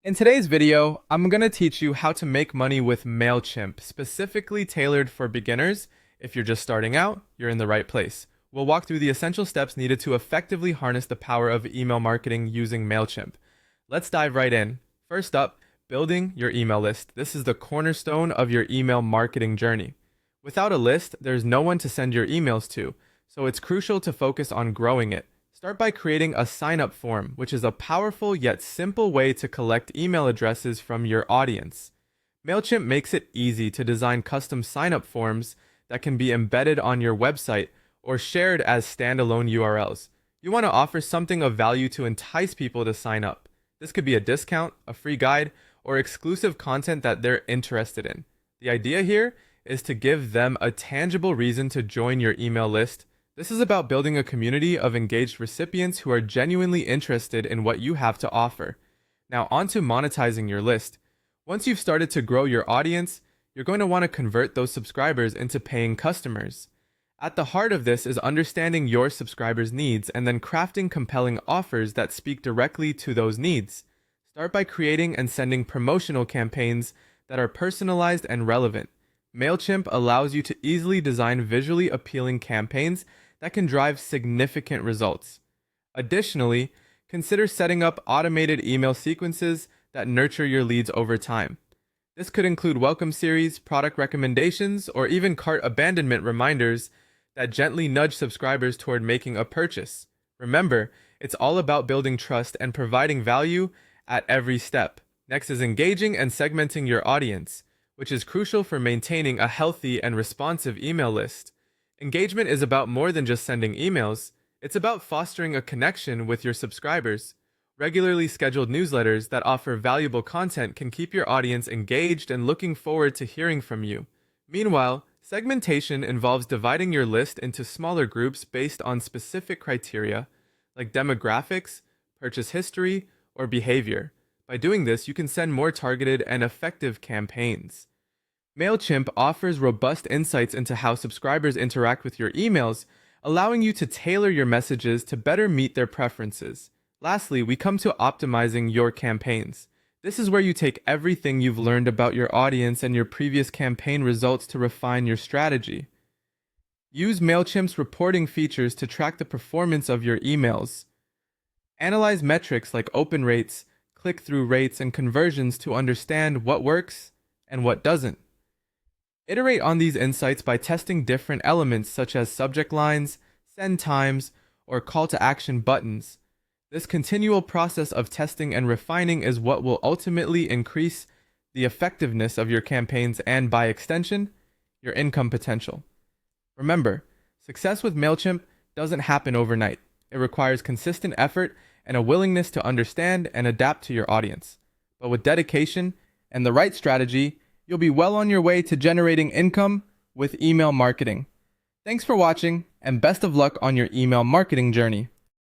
In today's video, I'm going to teach you how to make money with Mailchimp, specifically tailored for beginners. If you're just starting out, you're in the right place. We'll walk through the essential steps needed to effectively harness the power of email marketing using Mailchimp. Let's dive right in. First up, building your email list. This is the cornerstone of your email marketing journey. Without a list, there's no one to send your emails to, so it's crucial to focus on growing it. Start by creating a sign-up form, which is a powerful yet simple way to collect email addresses from your audience. Mailchimp makes it easy to design custom sign-up forms that can be embedded on your website or shared as standalone URLs. You want to offer something of value to entice people to sign up. This could be a discount, a free guide, or exclusive content that they're interested in. The idea here is to give them a tangible reason to join your email list. This is about building a community of engaged recipients who are genuinely interested in what you have to offer. Now, on to monetizing your list. Once you've started to grow your audience, you're going to want to convert those subscribers into paying customers. At the heart of this is understanding your subscribers' needs and then crafting compelling offers that speak directly to those needs. Start by creating and sending promotional campaigns that are personalized and relevant. Mailchimp allows you to easily design visually appealing campaigns that can drive significant results. Additionally, consider setting up automated email sequences that nurture your leads over time. This could include welcome series, product recommendations, or even cart abandonment reminders that gently nudge subscribers toward making a purchase. Remember, it's all about building trust and providing value at every step. Next is engaging and segmenting your audience, which is crucial for maintaining a healthy and responsive email list. Engagement is about more than just sending emails. It's about fostering a connection with your subscribers. Regularly scheduled newsletters that offer valuable content can keep your audience engaged and looking forward to hearing from you. Meanwhile, segmentation involves dividing your list into smaller groups based on specific criteria, like demographics, purchase history, or behavior. By doing this, you can send more targeted and effective campaigns. Mailchimp offers robust insights into how subscribers interact with your emails, allowing you to tailor your messages to better meet their preferences. Lastly, we come to optimizing your campaigns. This is where you take everything you've learned about your audience and your previous campaign results to refine your strategy. Use Mailchimp's reporting features to track the performance of your emails. Analyze metrics like open rates, click-through rates, and conversions to understand what works and what doesn't. Iterate on these insights by testing different elements such as subject lines, send times, or call to action buttons. This continual process of testing and refining is what will ultimately increase the effectiveness of your campaigns and, by extension, your income potential. Remember, success with Mailchimp doesn't happen overnight. It requires consistent effort and a willingness to understand and adapt to your audience. But with dedication and the right strategy, you'll be well on your way to generating income with email marketing. Thanks for watching, and best of luck on your email marketing journey.